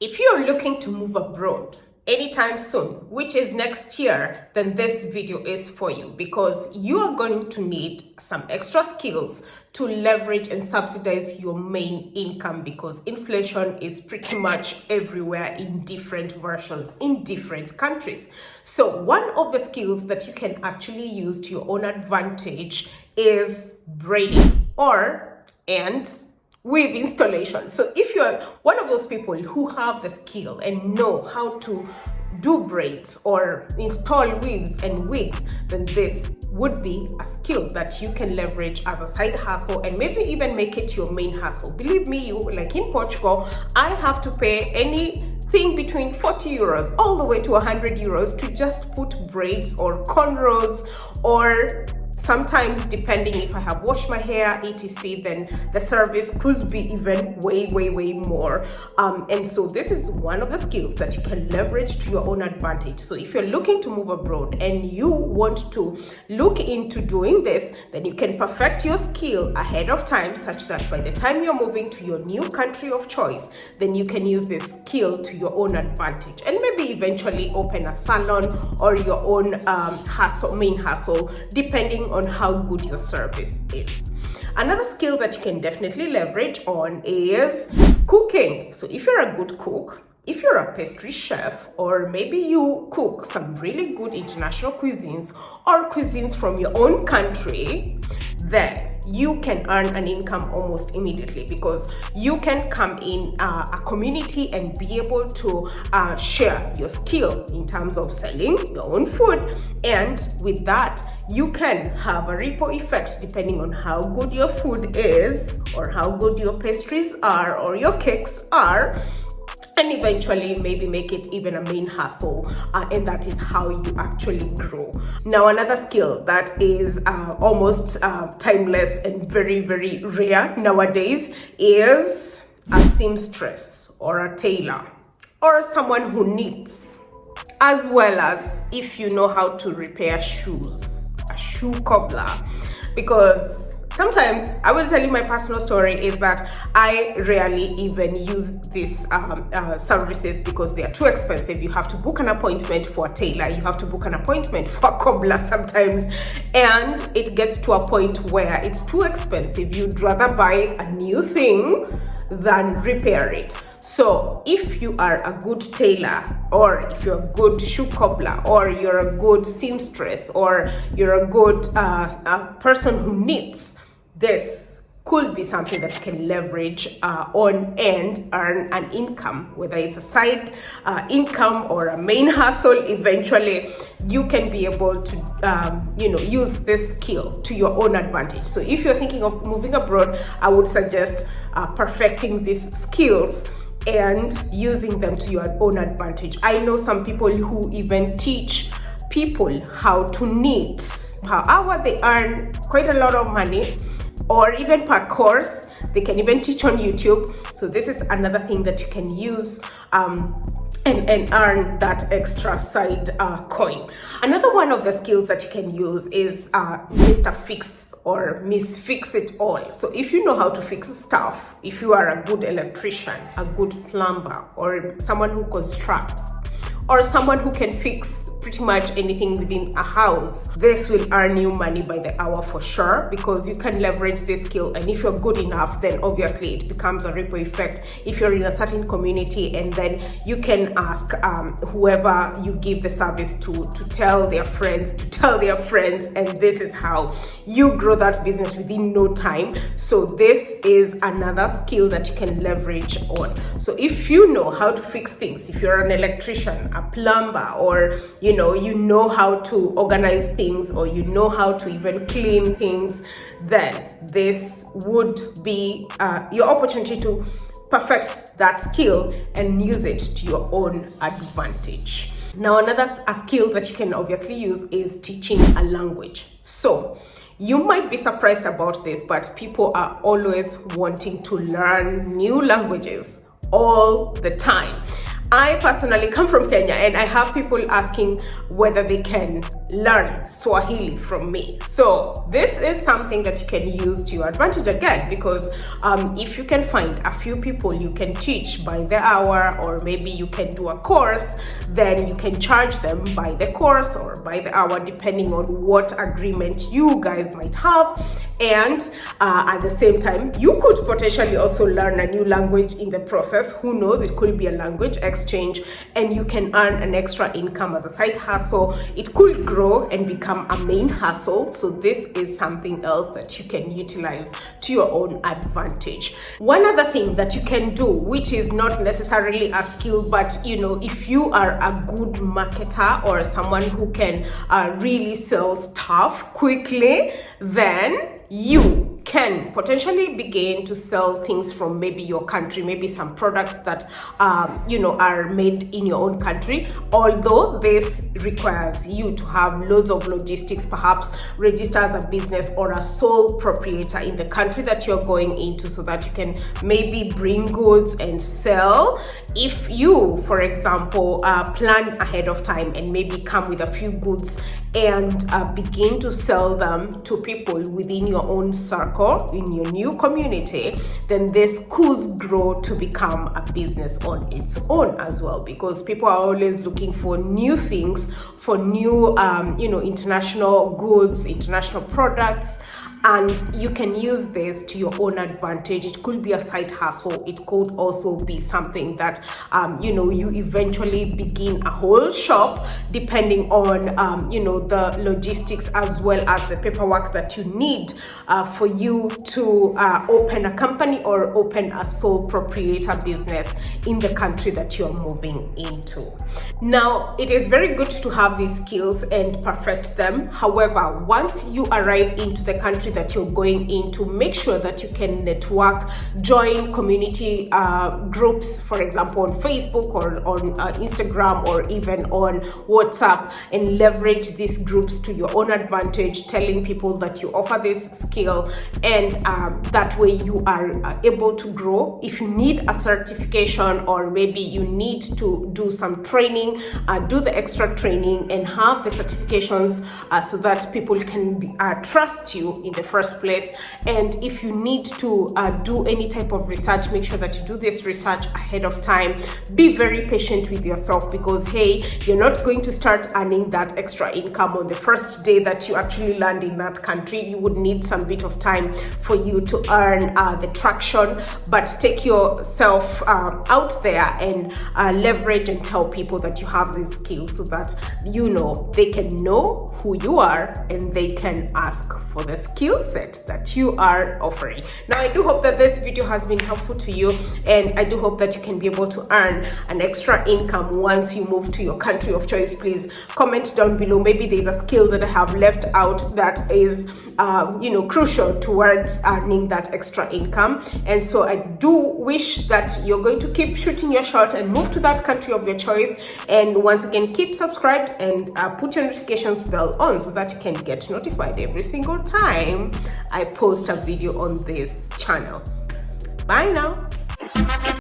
If you're looking to move abroad anytime soon, which is next year, then this video is for you because you are going to need some extra skills to leverage and subsidize your main income because inflation is pretty much everywhere in different versions in different countries. So one of the skills that you can actually use to your own advantage is braiding and weave installation. So if you're one of those people who have the skill and know how to do braids or install weaves and wigs, then this would be a skill that you can leverage as a side hustle and maybe even make it your main hustle. Believe me, like in Portugal, I have to pay anything between 40 euros all the way to 100 euros to just put braids or cornrows, or sometimes depending if I have washed my hair etc, then the service could be even way more. And so this is one of the skills that you can leverage to your own advantage. So if you're looking to move abroad and you want to look into doing this, then you can perfect your skill ahead of time such that by the time you're moving to your new country of choice, then you can use this skill to your own advantage and maybe eventually open a salon or your own main hustle, depending on how good your service is. Another skill that you can definitely leverage on is cooking. So if you're a good cook, if you're a pastry chef, or maybe you cook some really good international cuisines or cuisines from your own country, then you can earn an income almost immediately because you can come in a community and be able to share your skill in terms of selling your own food, and with that you can have a ripple effect depending on how good your food is or how good your pastries are or your cakes are, and eventually maybe make it even a main hustle, and that is how you actually grow. Now another skill that is almost timeless and very rare nowadays is a seamstress or a tailor or someone who knits, as well as if you know how to repair shoes, a shoe cobbler. Because sometimes, I will tell you my personal story, is that I rarely even use these services because they are too expensive. You have to book an appointment for a tailor, you have to book an appointment for a cobbler sometimes, and it gets to a point where it's too expensive. You'd rather buy a new thing than repair it. So if you are a good tailor, or if you're a good shoe cobbler, or you're a good seamstress, or you're a good person who knits, this could be something that you can leverage on and earn an income, whether it's a side income or a main hustle. Eventually you can be able to use this skill to your own advantage. So if you're thinking of moving abroad, I would suggest perfecting these skills and using them to your own advantage. I know some people who even teach people how to knit. However, they earn quite a lot of money, or even per course they can even teach on YouTube. So this is another thing that you can use and earn that extra side coin. Another one of the skills that you can use is Mr. Fix or Miss Fix It All. So if you know how to fix stuff, if you are a good electrician, a good plumber, or someone who constructs, or someone who can fix pretty much anything within a house, this will earn you money by the hour for sure, because you can leverage this skill. And if you're good enough, then obviously it becomes a ripple effect. If you're in a certain community, and then you can ask whoever you give the service to tell their friends, and this is how you grow that business within no time. So this is another skill that you can leverage on. So if you know how to fix things, if you're an electrician, a plumber, or you know how to organize things, or you know how to even clean things, then this would be your opportunity to perfect that skill and use it to your own advantage. Now another skill that you can obviously use is teaching a language. So you might be surprised about this, but people are always wanting to learn new languages all the time. I personally come from Kenya, and I have people asking whether they can learn Swahili from me. So this is something that you can use to your advantage again, because if you can find a few people you can teach by the hour, or maybe you can do a course, then you can charge them by the course or by the hour, depending on what agreement you guys might have. And at the same time, you could potentially also learn a new language in the process. Who knows, it could be a language exchange, and you can earn an extra income as a side hustle. It could grow and become a main hustle. So this is something else that you can utilize to your own advantage. One other thing that you can do, which is not necessarily a skill, but if you are a good marketer or someone who can really sell stuff quickly, then you can potentially begin to sell things from maybe your country, maybe some products that are made in your own country, although this requires you to have loads of logistics, perhaps register as a business or a sole proprietor in the country that you're going into, so that you can maybe bring goods and sell. If you, for example, plan ahead of time and maybe come with a few goods and begin to sell them to people within your own circle, in your new community, then this could grow to become a business on its own as well, because people are always looking for new things, for new international goods, international products, and you can use this to your own advantage. It could be a side hustle. It could also be something that you eventually begin a whole shop, depending on the logistics as well as the paperwork that you need for you to open a company or open a sole proprietor business in the country that you're moving into. Now, it is very good to have these skills and perfect them. However, once you arrive into the country that you're going into, make sure that you can network, join community groups, for example on Facebook or on Instagram or even on WhatsApp, and leverage these groups to your own advantage, telling people that you offer this skill, and that way you are able to grow. If you need a certification, or maybe you need to do some training, do the extra training and have the certifications so that people can trust you in the first place. And if you need to do any type of research, make sure that you do this research ahead of time. Be very patient with yourself, because hey, you're not going to start earning that extra income on the first day that you actually land in that country. You would need some bit of time for you to earn the traction, but take yourself out there and leverage and tell people that you have these skills, so that they can know who you are and they can ask for the skill set that you are offering. Now, I do hope that this video has been helpful to you, and I do hope that you can be able to earn an extra income once you move to your country of choice. Please comment down below. Maybe there's a skill that I have left out that is crucial towards earning that extra income. And so I do wish that you're going to keep shooting your shot and move to that country of your choice. And once again, keep subscribed and put your notifications bell on, so that you can get notified every single time I post a video on this channel. Bye now.